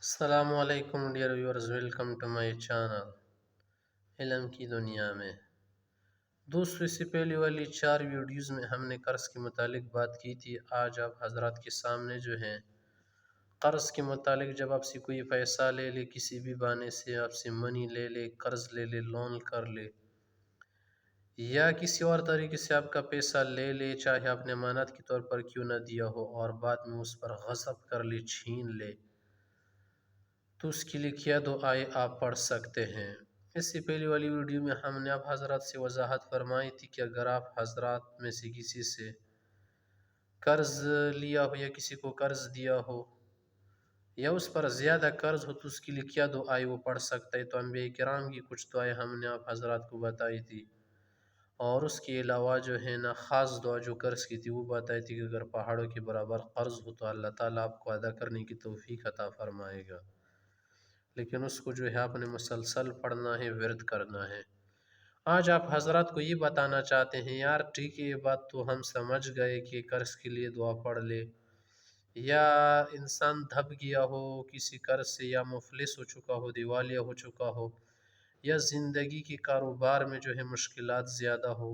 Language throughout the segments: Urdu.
السلام علیکم dear viewers, welcome to my channel علم کی دنیا میں۔ دوسرے سے پہلے والی 4 ویڈیوز میں ہم نے قرض کے متعلق بات کی تھی۔ آج آپ حضرات کے سامنے جو ہیں قرض کے متعلق، جب آپ سے کوئی پیسہ لے لے، کسی بھی بہانے سے آپ سے منی لے لے، قرض لے لے، لون کر لے، یا کسی اور طریقے سے آپ کا پیسہ لے لے، چاہے آپ نے امانت کے طور پر کیوں نہ دیا ہو، اور بعد میں اس پر غصب کر لے، چھین لے، تو اس کے لیے کیا دعائیں آپ پڑھ سکتے ہیں۔ اس سے پہلی والی ویڈیو میں ہم نے آپ حضرات سے وضاحت فرمائی تھی کہ اگر آپ حضرات میں سے کسی سے قرض لیا ہو یا کسی کو قرض دیا ہو یا اس پر زیادہ قرض ہو تو اس کے لیے کیا دعائیں وہ پڑھ سکتا ہے۔ تو انبیاء کرام کی کچھ دعائیں ہم نے آپ حضرات کو بتائی تھی، اور اس کے علاوہ جو ہے نا خاص دعا جو قرض کی تھی وہ بتائی تھی کہ اگر پہاڑوں کے برابر قرض ہو تو اللہ تعالیٰ آپ کو ادا کرنے کی توفیق عطا فرمائے گا، لیکن اس کو جو ہے آپ نے مسلسل پڑھنا ہے، ورد کرنا ہے۔ آج آپ حضرات کو یہ بتانا چاہتے ہیں، یار ٹھیک ہے یہ بات تو ہم سمجھ گئے کہ قرض کے لیے دعا پڑھ لے، یا انسان دھب گیا ہو کسی قرض سے، یا مفلس ہو چکا ہو، دیوالیہ ہو چکا ہو، یا زندگی کے کاروبار میں جو ہے مشکلات زیادہ ہو،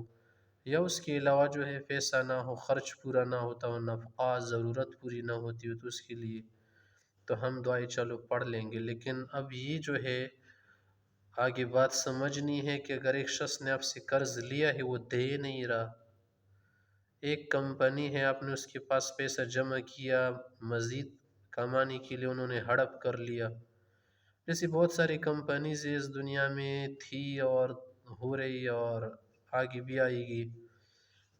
یا اس کے علاوہ جو ہے پیسہ نہ ہو، خرچ پورا نہ ہوتا ہو، نفقہ ضرورت پوری نہ ہوتی ہو، تو اس کے لیے تو ہم دعائیں چلو پڑھ لیں گے۔ لیکن اب یہ جو ہے آگے بات سمجھنی ہے کہ اگر ایک شخص نے آپ سے قرض لیا ہے، وہ دے نہیں رہا، ایک کمپنی ہے، آپ نے اس کے پاس پیسہ جمع کیا، مزید کمانے کے لیے انہوں نے ہڑپ کر لیا، جیسے بہت ساری کمپنیز اس دنیا میں تھی اور ہو رہی اور آگے بھی آئے گی،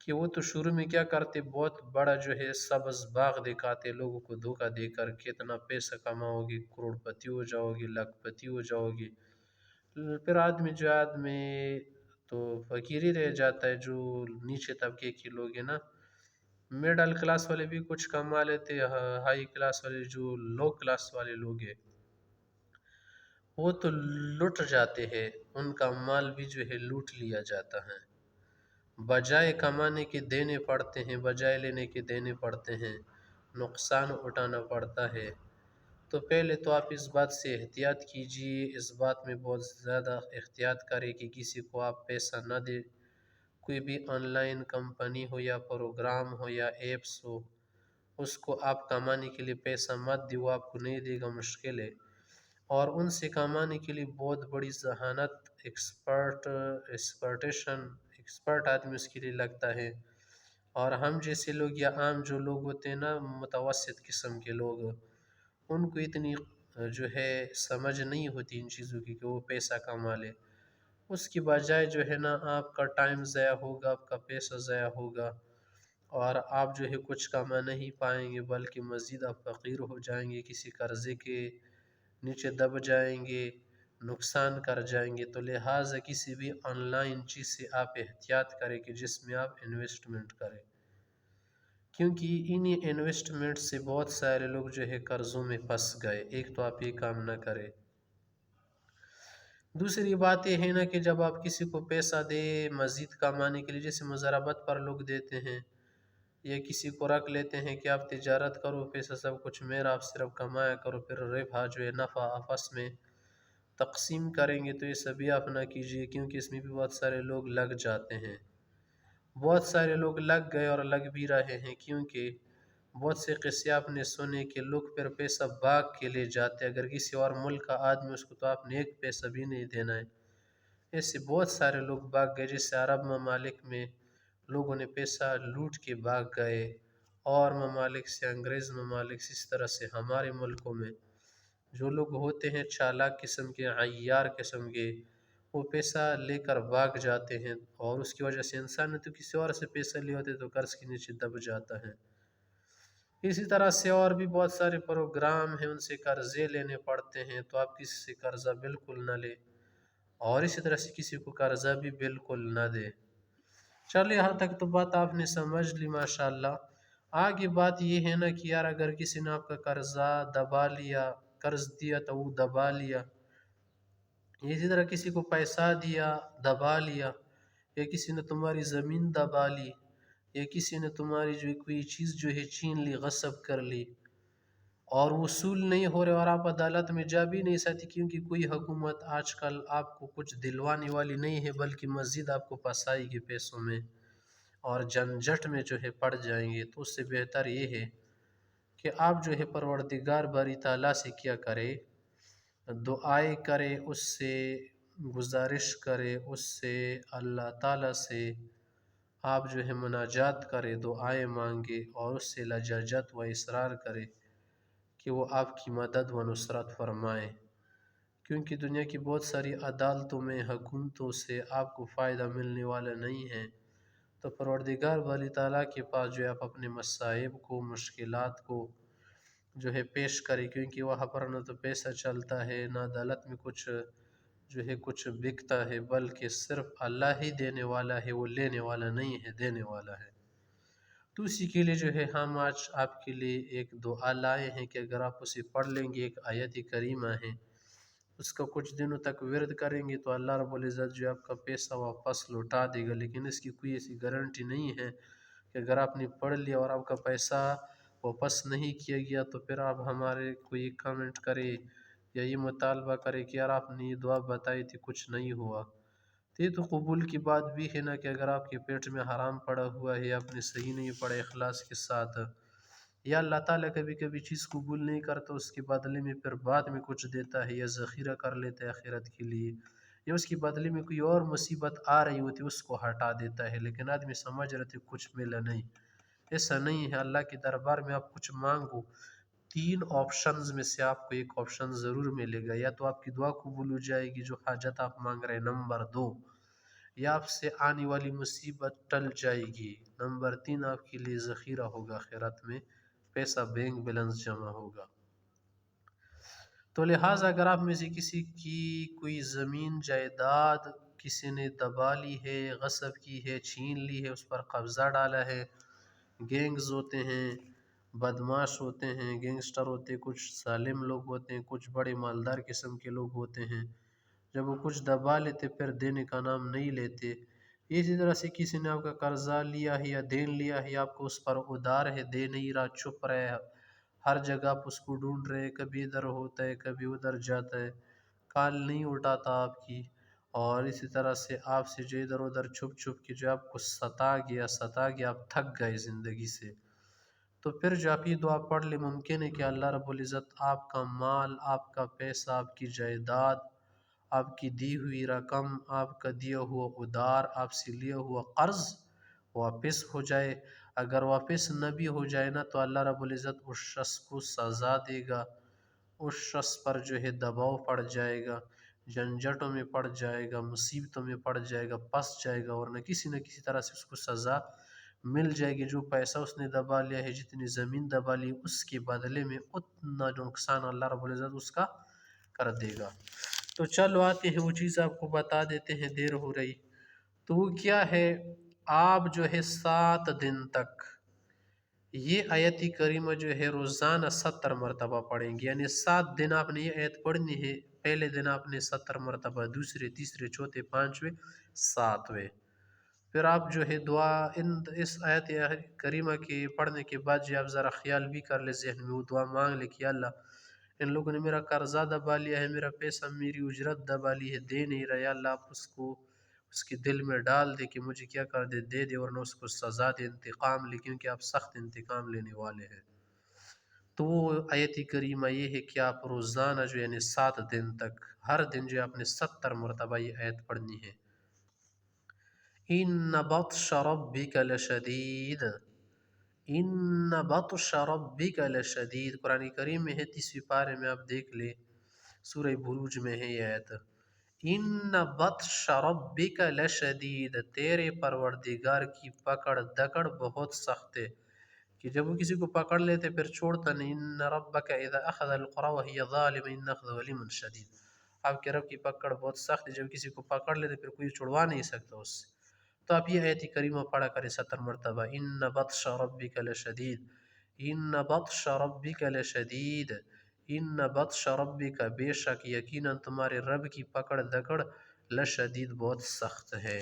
کہ وہ تو شروع میں کیا کرتے، بہت بڑا جو ہے سبز باغ دکھاتے، لوگوں کو دھوکہ دے کر کتنا پیسہ کماؤ گے، کروڑ پتی ہو جاؤ گے، لاکھ پتی ہو جاؤ گے، پھر آدمی تو فقیر ہی رہ جاتا ہے۔ جو نیچے طبقے کے لوگ ہیں نا، مڈل کلاس والے بھی کچھ کما لیتے، ہائی کلاس والے جو لو کلاس والے لوگ ہیں وہ تو لٹ جاتے ہیں، ان کا مال بھی جو ہے لوٹ لیا جاتا ہے، بجائے کمانے کے دینے پڑتے ہیں، بجائے لینے کے دینے پڑتے ہیں، نقصان اٹھانا پڑتا ہے۔ تو پہلے تو آپ اس بات سے احتیاط کیجئے، اس بات میں بہت زیادہ احتیاط کریں کہ کسی کو آپ پیسہ نہ دے، کوئی بھی آن لائن کمپنی ہو یا پروگرام ہو یا ایپس ہو، اس کو آپ کمانے کے لیے پیسہ مت دے، وہ آپ کو نہیں دے گا، مشکل ہے۔ اور ان سے کمانے کے لیے بہت بڑی ذہانت، ایکسپرٹ آدمی اس کے لیے لگتا ہے، اور ہم جیسے لوگ یا عام جو لوگ ہوتے ہیں نا، متوسط قسم کے لوگ، ان کو اتنی جو ہے سمجھ نہیں ہوتی ان چیزوں کی کہ وہ پیسہ کما لے۔ اس کی بجائے جو ہے نا آپ کا ٹائم ضائع ہوگا، آپ کا پیسہ ضائع ہوگا، اور آپ جو ہے کچھ کما نہیں پائیں گے، بلکہ مزید آپ فقیر ہو جائیں گے، کسی قرضے کے نیچے دب جائیں گے، نقصان کر جائیں گے۔ تو لہٰذا کسی بھی آن لائن چیز سے آپ احتیاط کریں کہ جس میں آپ انویسٹمنٹ کریں، کیونکہ انہی انویسٹمنٹ سے بہت سارے لوگ جو ہے قرضوں میں پھنس گئے۔ ایک تو آپ یہ کام نہ کریں۔ دوسری بات یہ ہے نا کہ جب آپ کسی کو پیسہ دے مزید کمانے کے لیے، جیسے مضاربت پر لوگ دیتے ہیں، یا کسی کو رکھ لیتے ہیں کہ آپ تجارت کرو، پیسہ سب کچھ میرا، آپ صرف کمایا کرو، پھر ربح جو ہے نفع آپس میں تقسیم کریں گے، تو یہ سبھی آپ نہ کیجیے، کیونکہ اس میں بھی بہت سارے لوگ لگ جاتے ہیں۔ بہت سارے لوگ لگ گئے اور لگ بھی رہے ہیں، کیونکہ بہت سے قصے آپ نے سنے کہ لوگ پھر پیسہ بھاگ کے لے جاتے، اگر کسی اور ملک کا آدمی اس کو تو آپ نے ایک پیسہ بھی نہیں دینا ہے۔ ایسے بہت سارے لوگ بھاگ گئے، جیسے عرب ممالک میں لوگوں نے پیسہ لوٹ کے بھاگ گئے، اور ممالک سے، انگریز ممالک سے، اس طرح سے ہمارے ملکوں میں جو لوگ ہوتے ہیں چالاک قسم کے، عیار قسم کے، وہ پیسہ لے کر بھاگ جاتے ہیں، اور اس کی وجہ سے انسان نے تو کسی اور سے پیسہ لیے ہوتے تو قرض کے نیچے دب جاتا ہے۔ اسی طرح سے اور بھی بہت سارے پروگرام ہیں، ان سے قرضے لینے پڑتے ہیں، تو آپ کسی سے قرضہ بالکل نہ لیں، اور اسی طرح سے کسی کو قرضہ بھی بالکل نہ دے۔ چلو یہاں تک تو بات آپ نے سمجھ لی ماشاءاللہ۔ آگے بات یہ ہے نا کہ یار اگر کسی نے آپ کا قرضہ دبا لیا، قرض دیا تو وہ دبا لیا، اسی طرح کسی کو پیسہ دیا دبا لیا، یا کسی نے تمہاری زمین دبا لی، یا کسی نے تمہاری جو کوئی چیز جو ہے چھین لی، غصب کر لی، اور وصول نہیں ہو رہے اور آپ عدالت میں جا بھی نہیں سکتے، کیونکہ کوئی حکومت آج کل آپ کو کچھ دلوانے والی نہیں ہے، بلکہ مزید آپ کو پھنسائے گی پیسوں میں اور جھنجھٹ میں جو ہے پڑ جائیں گے۔ تو اس سے بہتر یہ ہے کہ آپ جو ہے پروردگار باری تعالیٰ سے کیا کرے، دعائیں کرے، اس سے گزارش کرے، اس سے اللہ تعالیٰ سے آپ جو ہے مناجات کرے، دعائیں مانگے اور اس سے لجاجت و اصرار کرے کہ وہ آپ کی مدد و نصرت فرمائے، کیونکہ دنیا کی بہت ساری عدالتوں میں حکومتوں سے آپ کو فائدہ ملنے والا نہیں ہے۔ تو پروردگار باری تعالیٰ کے پاس جو ہے آپ اپنے مصائب کو، مشکلات کو جو ہے پیش کرے، کیونکہ وہاں پر نہ تو پیسہ چلتا ہے، نہ عدالت میں کچھ بکتا ہے، بلکہ صرف اللہ ہی دینے والا ہے، وہ لینے والا نہیں ہے، دینے والا ہے۔ تو اسی کے لیے جو ہے ہم آج آپ کے لیے ایک دعا لائے ہیں کہ اگر آپ اسے پڑھ لیں گے، ایک آیت کریمہ ہے، اس کا کچھ دنوں تک ورد کریں گے تو اللہ رب العزت جو آپ کا پیسہ واپس لوٹا دے گا، لیکن اس کی کوئی ایسی گارنٹی نہیں ہے کہ اگر آپ نے پڑھ لیا اور آپ کا پیسہ واپس نہیں کیا گیا تو پھر آپ ہمارے کوئی کامنٹ کرے یا یہ مطالبہ کرے کہ یار آپ نے یہ دعا بتائی تھی کچھ نہیں ہوا۔ تو یہ تو قبول کی بات بھی ہے نا، کہ اگر آپ کے پیٹ میں حرام پڑا ہوا ہے، آپ نے صحیح نہیں پڑھا اخلاص کے ساتھ، یا اللہ تعالیٰ کبھی کبھی چیز قبول نہیں کرتا، اس کے بدلے میں پھر بعد میں کچھ دیتا ہے یا ذخیرہ کر لیتا ہے آخرت کے لیے، یا اس کے بدلے میں کوئی اور مصیبت آ رہی ہوتی ہے اس کو ہٹا دیتا ہے، لیکن آدمی سمجھ رہے تھے کچھ ملا نہیں۔ ایسا نہیں ہے، اللہ کے دربار میں آپ کچھ مانگو، 3 آپشنز میں سے آپ کو ایک آپشن ضرور ملے گا، یا تو آپ کی دعا قبول ہو جائے گی جو حاجت آپ مانگ رہے ہیں، نمبر 2، یا آپ سے آنے والی مصیبت ٹل جائے گی، نمبر 3 آپ کے لیے ذخیرہ ہوگا آخرت میں، پیسہ بینک بیلنس جمع ہوگا۔ تو لہٰذا اگر آپ میں سے کسی کی کوئی زمین جائیداد کسی نے دبا لی ہے، غصب کی ہے، چھین لی ہے، اس پر قبضہ ڈالا ہے، گینگز ہوتے ہیں، بدماش ہوتے ہیں، گینگسٹر ہوتے ہیں، کچھ ظالم لوگ ہوتے ہیں، کچھ بڑے مالدار قسم کے لوگ ہوتے ہیں، جب وہ کچھ دبا لیتے پھر دینے کا نام نہیں لیتے۔ اسی طرح سے کسی نے آپ کا قرضہ لیا ہے یا دین لیا ہے، آپ کو اس پر ادھار ہے، دے نہیں رہا، چھپ رہے، ہر جگہ آپ اس کو ڈھونڈ رہے، کبھی ادھر ہوتا ہے کبھی ادھر جاتا ہے، کال نہیں اٹھاتا آپ کی، اور اسی طرح سے آپ سے جو ادھر ادھر چھپ چھپ کے جو آپ کو ستا گیا آپ تھک گئے زندگی سے، تو پھر جو آپ یہ دعا پڑھ لیں، ممکن ہے کہ اللہ رب العزت آپ کا مال، آپ کا پیسہ، آپ کی جائیداد، آپ کی دی ہوئی رقم، آپ کا دیا ہوا ادھار، آپ سے لیا ہوا قرض واپس ہو جائے۔ اگر واپس نہ بھی ہو جائے نا تو اللہ رب العزت اس شخص کو سزا دے گا، اس شخص پر جو ہے دباؤ پڑ جائے گا، جھنجھٹوں میں پڑ جائے گا، مصیبتوں میں پڑ جائے گا، پس جائے گا، اور نہ کسی طرح سے اس کو سزا مل جائے گی۔ جو پیسہ اس نے دبا لیا ہے، جتنی زمین دبا لی، اس کے بدلے میں اتنا نقصان اللہ رب العزت اس کا کر دے گا۔ تو چلو آتے ہیں وہ چیز آپ کو بتا دیتے ہیں، دیر ہو رہی۔ تو وہ کیا ہے، آپ جو ہے 7 دن تک یہ آیت کریمہ جو ہے روزانہ 70 مرتبہ پڑھیں گے، یعنی 7 دن آپ نے یہ آیت پڑھنی ہے، پہلے دن آپ نے 70 مرتبہ، دوسرے، تیسرے، چوتھے، 5ویں، 7ویں، پھر آپ جو ہے دعا اس آیت کریمہ کے پڑھنے کے بعد جو آپ ذرا خیال بھی کر لے، ذہن میں وہ دعا مانگ لے کہ اللہ ان لوگوں نے میرا قرضہ دبا لیا ہے، میرا پیسہ، میری اجرت دبا لی ہے، دے نہیں رہا، یا اللہ آپ اس کے دل میں ڈال دے کہ مجھے کیا کر دے دے، ورنہ اس کو سزا دے، انتقام لے، کیونکہ آپ سخت انتقام لینے والے ہیں۔ تو وہ آیت کریمہ یہ ہے کہ آپ روزانہ جو یعنی 7 دن تک، ہر دن جو آپ نے 70 مرتبہ یہ آیت پڑھنی ہے۔ ان بطش ربک لشدید، ان بطش ربک لشدید، قرآن کریم میں ہے، 30ویں پارے میں آپ دیکھ لیں، سورہ بروج میں ہے یہ آیت، ان بطش ربک لشدید، تیرے پروردگار کی پکڑ دکڑ بہت سخت ہے، کہ جب وہ کسی کو پکڑ لیتے پھر چھوڑتا نہیں، ان ربک اذا اخذ القری وهی ظالم ان اخذہ علیم شدید، آپ کے رب کی پکڑ بہت سخت ہے، جب کسی کو پکڑ لیتے پھر کوئی چھڑوا نہیں سکتا اس سے۔ تو آپ یہ آیت کریمہ پڑھا کریں 70 مرتبہ، ان بطش ربک لشدید، ان بطش ربک لشدید، ان بطش ربک، بے شک یقیناً تمہارے رب کی پکڑ دکڑ، لشدید بہت سخت ہے۔